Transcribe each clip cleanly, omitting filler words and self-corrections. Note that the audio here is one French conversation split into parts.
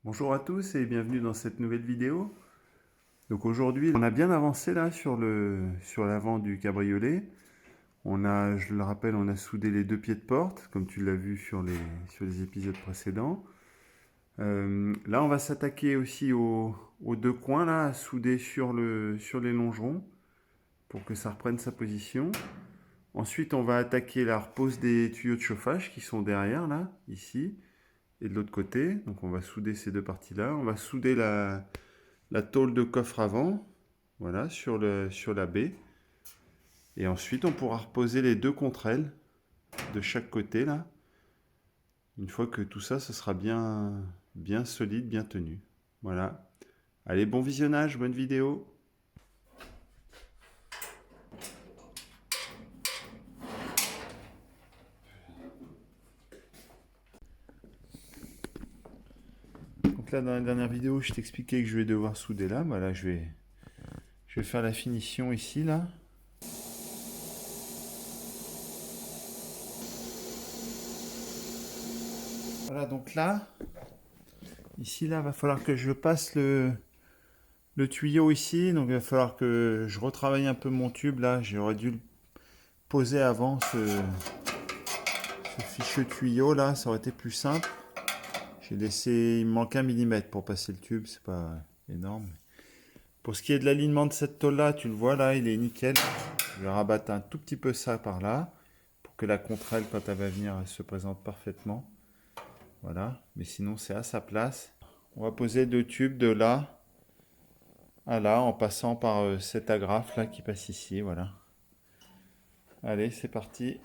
Bonjour à tous et bienvenue dans cette nouvelle vidéo. Donc aujourd'hui, on a bien avancé là sur l'avant du cabriolet. Je le rappelle, on a soudé les deux pieds de porte, comme tu l'as vu sur les épisodes précédents. Là, on va s'attaquer aussi aux deux coins là, à souder sur les longerons pour que ça reprenne sa position. Ensuite, on va attaquer la repose des tuyaux de chauffage qui sont derrière là, ici. Et de l'autre côté, donc on va souder ces deux parties-là. On va souder la tôle de coffre avant, voilà, sur la baie. Et ensuite, on pourra reposer les deux contre elles de chaque côté, là. Une fois que tout ça, ce sera bien solide, bien tenu. Voilà. Allez, bon visionnage, bonne vidéo. Donc là, dans la dernière vidéo, je t'expliquais que je vais devoir souder là. Voilà, je vais faire la finition ici, là. Voilà, donc là, ici, là, va falloir que je passe le tuyau ici. Donc, il va falloir que je retravaille un peu mon tube, là. J'aurais dû le poser avant ce ficheux tuyau, là. Ça aurait été plus simple. J'ai laissé, il me manque 1 millimètre pour passer le tube. C'est pas énorme. Pour ce qui est de l'alignement de cette tôle là, tu le vois là, il est nickel. Je vais rabattre un tout petit peu ça par là pour que la contre-elle, quand elle va venir, elle se présente parfaitement. Voilà, mais sinon c'est à sa place. On va poser deux tubes de là à là en passant par cette agrafe là qui passe ici. Voilà. Allez, c'est parti.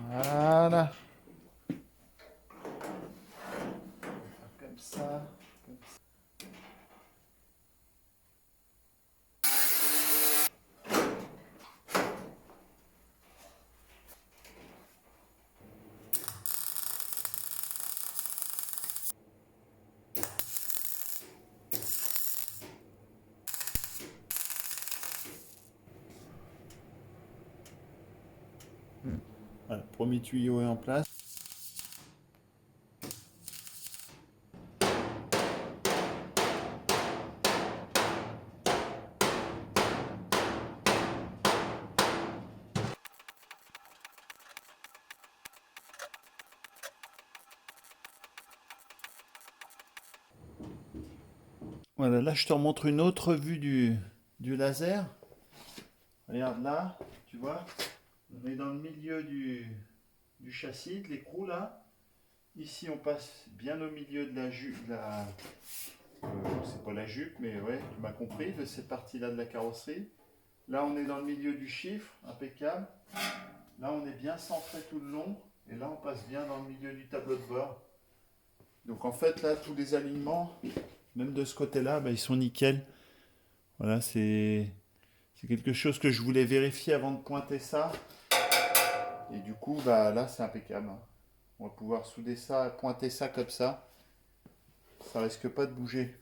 Voilà. Comme ça. Voilà, le premier tuyau est en place. Voilà, là je te remontre une autre vue du laser. Regarde là, tu vois, on est dans le milieu du châssis, de l'écrou là. Ici on passe bien au milieu de la jupe, c'est pas la jupe, mais ouais, tu m'as compris, de cette partie-là de la carrosserie. Là on est dans le milieu du chiffre, impeccable. Là on est bien centré tout le long, et là on passe bien dans le milieu du tableau de bord. Donc en fait là tous les alignements, même de ce côté-là, bah, ils sont nickel. Voilà, c'est quelque chose que je voulais vérifier avant de pointer ça. Et du coup, bah, là, c'est impeccable. On va pouvoir souder ça, pointer ça comme ça. Ça risque pas de bouger.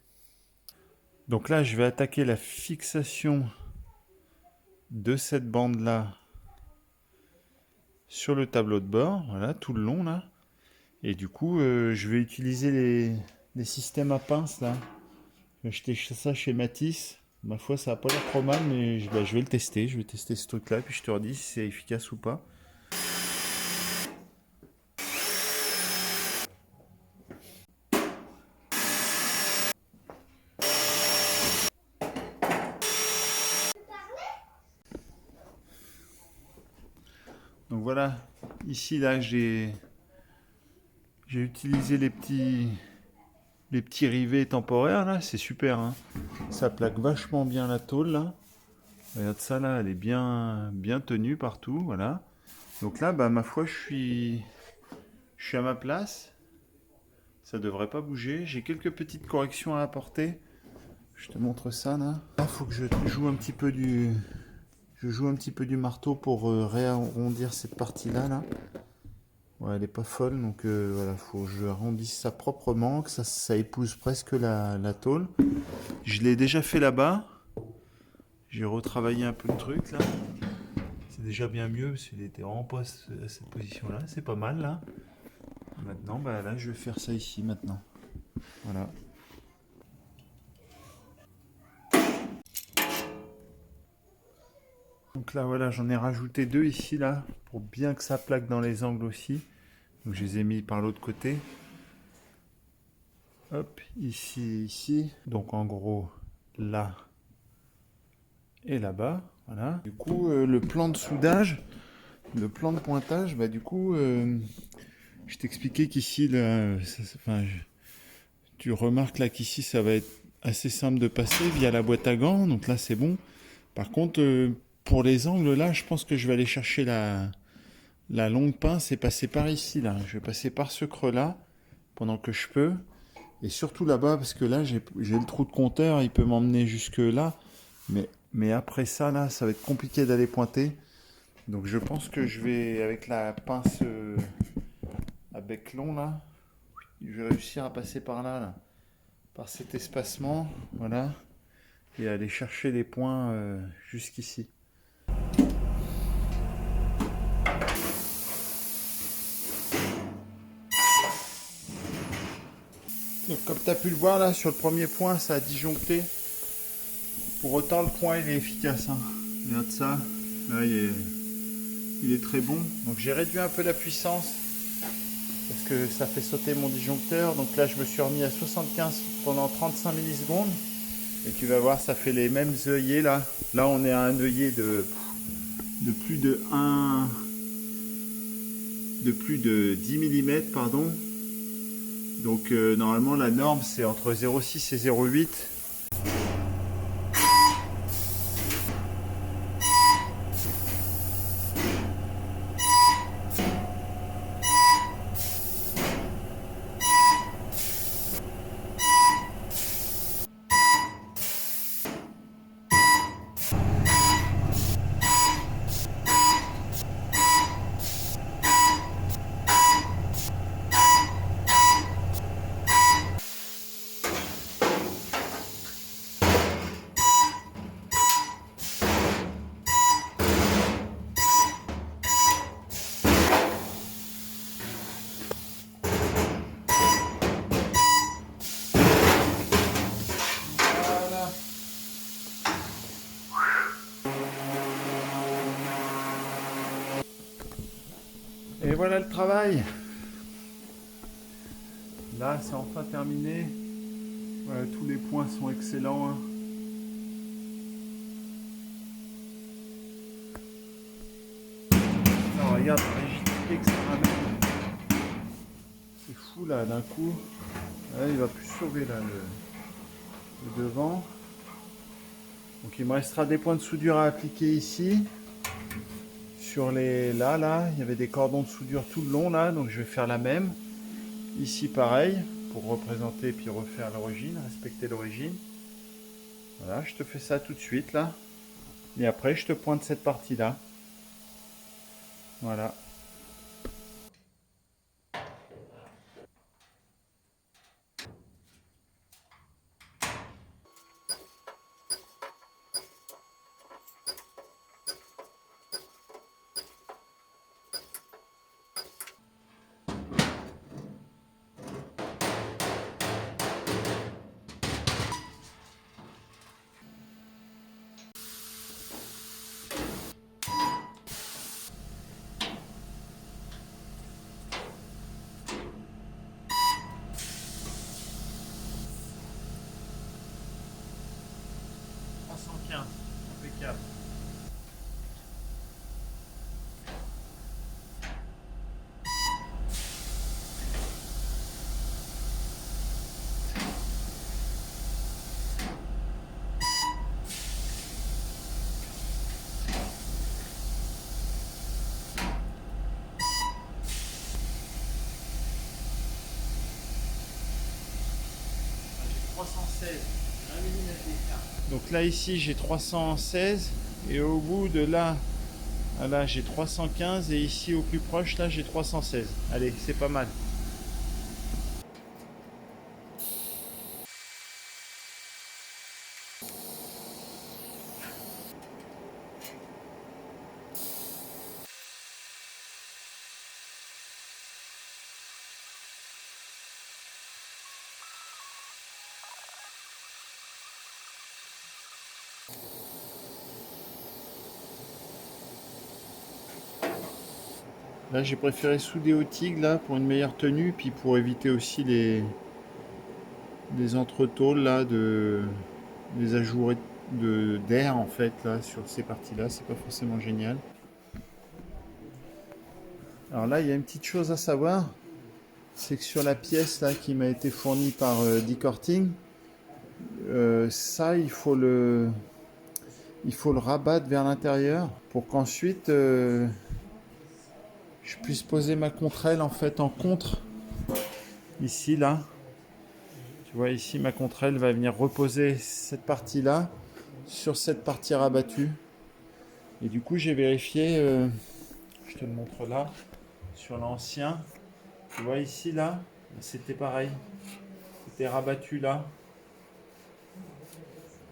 Donc là, je vais attaquer la fixation de cette bande-là sur le tableau de bord. Voilà, tout le long là. Et du coup, je vais utiliser les systèmes à pince là. J'ai acheté ça chez Matisse. Ma foi, ça n'a pas l'air trop mal, mais je vais le tester. Je vais tester ce truc-là, puis je te redis si c'est efficace ou pas. Donc voilà, ici là j'ai utilisé les petits rivets temporaires là, c'est super hein. Ça plaque vachement bien la tôle là. Regarde ça là, elle est bien tenue partout, voilà. Donc là, bah ma foi, je suis à ma place. Ça devrait pas bouger. J'ai quelques petites corrections à apporter. Je te montre ça là. Là, faut que je joue un petit peu du marteau pour réarrondir cette partie-là là. Ouais, elle est pas folle, donc voilà, faut que je arrondisse ça proprement, que ça épouse presque la tôle. Je l'ai déjà fait là-bas. J'ai retravaillé un peu le truc là. déjà bien mieux parce qu'il était vraiment pas à cette position-là. C'est pas mal là. Maintenant, bah, là, je vais faire ça ici maintenant. Voilà. Donc là, voilà, j'en ai rajouté 2 ici, là, pour bien que ça plaque dans les angles aussi. Donc je les ai mis par l'autre côté. Hop, ici, ici. Donc en gros, là et là-bas. Voilà. Du coup, le plan de soudage, le plan de pointage, bah du coup, je t'expliquais qu'ici, là, tu remarques là qu'ici, ça va être assez simple de passer via la boîte à gants. Donc là, c'est bon. Par contre, pour les angles, là, je pense que je vais aller chercher la longue pince et passer par ici, là. Je vais passer par ce creux-là pendant que je peux. Et surtout là-bas, parce que là, j'ai le trou de compteur, il peut m'emmener jusque là. Mais après ça, là, ça va être compliqué d'aller pointer. Donc je pense que je vais, avec la pince à bec long, là, je vais réussir à passer par là, là, par cet espacement, voilà, et aller chercher les points jusqu'ici. Donc comme tu as pu le voir là, sur le premier point, ça a disjoncté. Pour autant, le point, il est efficace. Hein. Regarde ça. Là, il est très bon. Donc j'ai réduit un peu la puissance parce que ça fait sauter mon disjoncteur. Donc là, je me suis remis à 75 pendant 35 millisecondes. Et tu vas voir, ça fait les mêmes œillets là. Là, on est à un œillet de plus de 1... de plus de 10 mm, pardon. Donc normalement, la norme, c'est entre 0,6 et 0,8. Voilà. Et voilà le travail. Là, c'est enfin terminé. Voilà, tous les points sont excellents. Hein. Alors, regarde la rigidité que ça ramène. C'est fou là, d'un coup. Là, il va plus sauver là, le devant. Donc il me restera des points de soudure à appliquer ici. Sur les là, il y avait des cordons de soudure tout le long là, donc je vais faire la même. Ici pareil, pour représenter puis refaire l'origine, respecter l'origine. Voilà, je te fais ça tout de suite là. Et après je te pointe cette partie là. Voilà. Impeccable. J'ai 316, 1 mm d'écart. Donc là ici j'ai 316 et au bout de là à là j'ai 315 et ici au plus proche là j'ai 316. Allez, c'est pas mal. Là, j'ai préféré souder au tigre là pour une meilleure tenue, puis pour éviter aussi les entretôles là les ajourés d'air en fait là sur ces parties-là, c'est pas forcément génial. Alors là, il y a une petite chose à savoir, c'est que sur la pièce là qui m'a été fournie par Dikorting, ça il faut le rabattre vers l'intérieur pour qu'ensuite je puisse poser ma contrelle en fait en contre ici là. Tu vois ici ma contrelle va venir reposer cette partie là sur cette partie rabattue. Et du coup j'ai vérifié, je te le montre là, sur l'ancien. Tu vois ici là, c'était pareil. C'était rabattu là.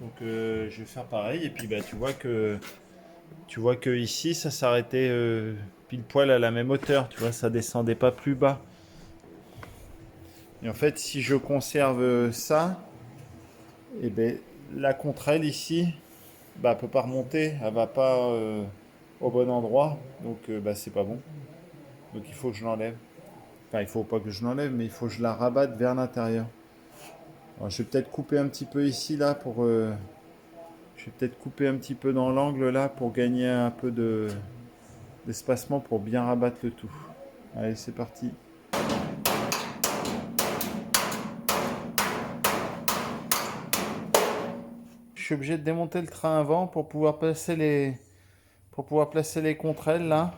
Donc je vais faire pareil et puis bah tu vois que ici ça s'arrêtait pile poil à la même hauteur, tu vois, ça descendait pas plus bas. Et en fait si je conserve ça, et ben la contrelle ici bah peut pas remonter, elle va pas au bon endroit, donc bah c'est pas bon. Donc il faut que je l'enlève. Enfin il faut pas que je l'enlève, mais il faut que je la rabatte vers l'intérieur. Alors, je vais peut-être couper un petit peu ici là pour je vais peut-être couper un petit peu dans l'angle là pour gagner un peu d'espacement pour bien rabattre le tout. Allez, c'est parti. Je suis obligé de démonter le train avant pour pouvoir placer les contrelles là.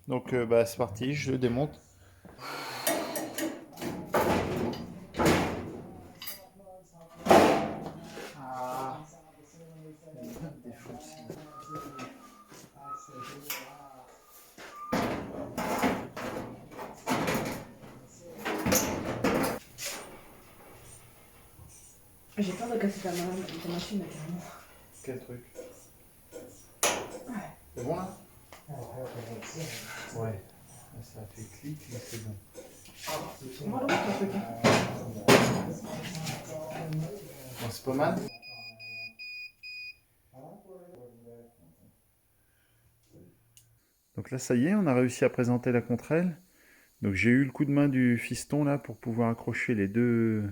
Donc bah c'est parti, je le démonte. Ah, J'ai peur de casser ta machine, carrément. quel truc? C'est bon là? Ouais. Ça a fait clic, mais c'est bon. Moi, l'autre, ton truc. Bon, c'est pas mal. Donc là, ça y est, on a réussi à présenter la contrelle. Donc j'ai eu le coup de main du fiston là pour pouvoir accrocher les deux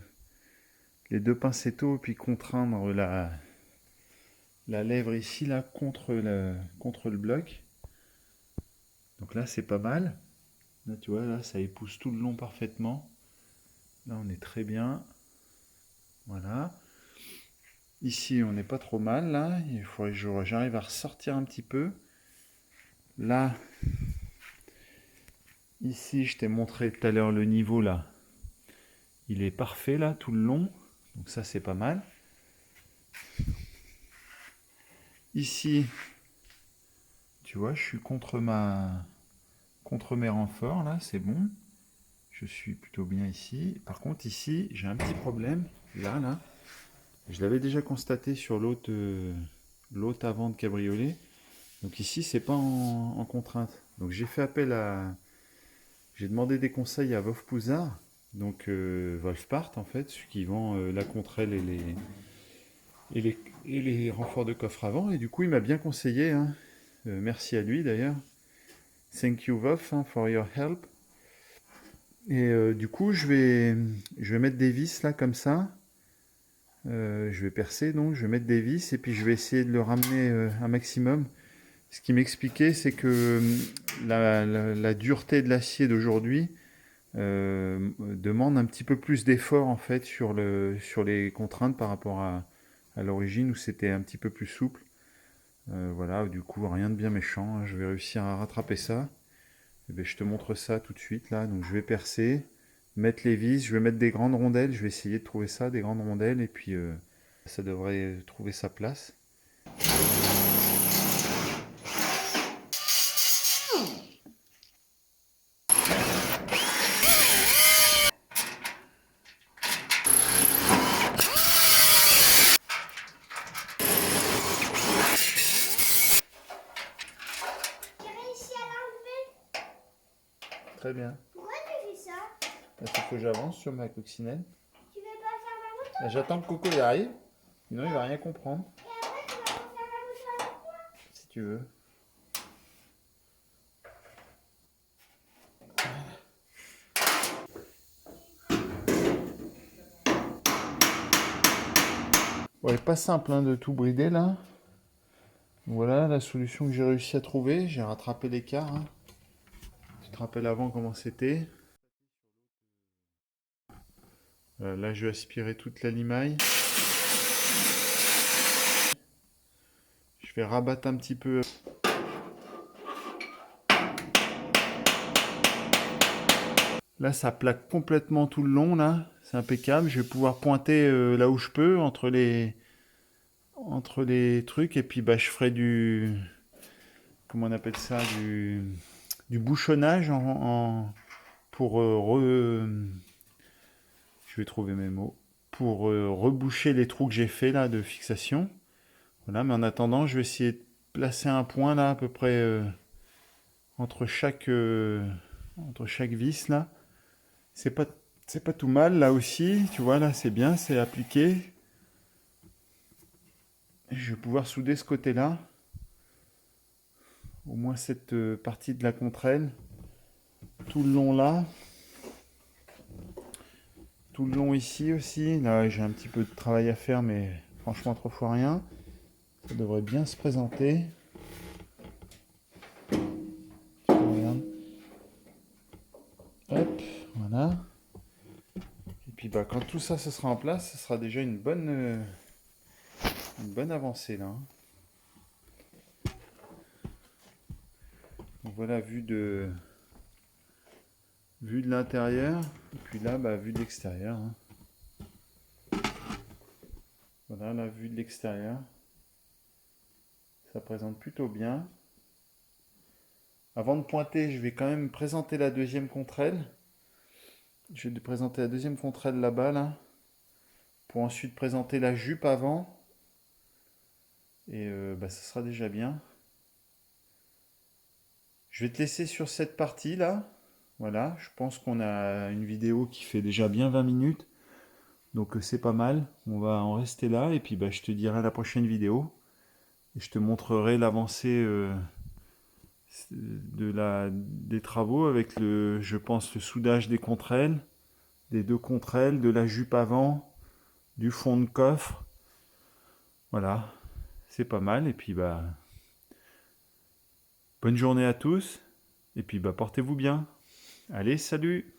pincettos et puis contraindre la lèvre ici là contre le bloc. Donc là, c'est pas mal. Là, tu vois, là, ça épouse tout le long parfaitement. Là, on est très bien. Voilà. Ici, on n'est pas trop mal. Là, il faudrait que j'arrive à ressortir un petit peu. Là, ici, je t'ai montré tout à l'heure le niveau là. Il est parfait là, tout le long. Donc ça, c'est pas mal. Ici, tu vois, je suis contre mes renforts là, c'est bon. Je suis plutôt bien ici. Par contre, ici, j'ai un petit problème. Là. Je l'avais déjà constaté sur l'autre avant de cabriolet. Donc ici, c'est pas en contrainte. Donc j'ai fait appel j'ai demandé des conseils à Wolf Pouzard, donc Wolfpart en fait, celui qui vend la contrelle et les renforts de coffre avant. Et du coup, il m'a bien conseillé. Hein. Merci à lui d'ailleurs. Thank you Wolf for your help. Et du coup, je vais mettre des vis là comme ça. Je vais percer donc, je vais mettre des vis et puis je vais essayer de le ramener un maximum. Ce qui m'expliquait, c'est que la dureté de l'acier d'aujourd'hui demande un petit peu plus d'effort en fait sur les contraintes par rapport à l'origine où c'était un petit peu plus souple. Voilà, du coup, rien de bien méchant. Hein, je vais réussir à rattraper ça. Et bien, je te montre ça tout de suite là. Donc, je vais percer, mettre les vis. Je vais mettre des grandes rondelles. Je vais essayer de trouver ça, des grandes rondelles, et puis ça devrait trouver sa place. J'ai réussi à l'enlever. Très bien. Pourquoi tu fais ça? Il faut que j'avance sur ma coccinelle. Tu veux pas faire la moto? J'attends que Coco y arrive. Sinon, il va rien comprendre. Et après, tu vas pas faire la moto avec moi? Si tu veux. Ouais, pas simple hein, de tout brider là. Voilà la solution que j'ai réussi à trouver. J'ai rattrapé l'écart. Hein. Tu te rappelles avant comment c'était? Là, je vais aspirer toute la limaille. Je vais rabattre un petit peu. Là, ça plaque complètement tout le long, là. C'est impeccable. Je vais pouvoir pointer là où je peux, entre les trucs. Et puis, bah, je ferai du... Comment on appelle ça? Du bouchonnage pour... je vais trouver mes mots. Pour reboucher les trous que j'ai fait, là, de fixation. Voilà, mais en attendant, je vais essayer de placer un point, là, à peu près entre chaque vis, là. C'est pas tout mal là aussi, tu vois, là c'est bien, c'est appliqué. Je vais pouvoir souder ce côté-là. Au moins cette partie de la contrelle. Tout le long là. Tout le long ici aussi. Là j'ai un petit peu de travail à faire, mais franchement 3 fois rien. Ça devrait bien se présenter. Regarde. Hop, voilà. Et puis bah quand tout ça, sera en place, ce sera déjà une bonne avancée là. Donc voilà, vue de l'intérieur, et puis là, bah, vue de l'extérieur. Hein. Voilà la vue de l'extérieur. Ça présente plutôt bien. Avant de pointer, je vais quand même présenter la deuxième contrelle. Je vais présenter la deuxième contrelle là-bas, là, pour ensuite présenter la jupe avant. Et bah, ça sera déjà bien. Je vais te laisser sur cette partie là. Voilà, je pense qu'on a une vidéo qui fait déjà bien 20 minutes. Donc c'est pas mal. On va en rester là. Et puis bah, je te dirai à la prochaine vidéo. Et je te montrerai l'avancée des travaux avec je pense, le soudage des contrelles, des deux contrelles, de la jupe avant, du fond de coffre. Voilà, c'est pas mal. Et puis bah, bonne journée à tous. Et puis bah, portez-vous bien. Allez, salut!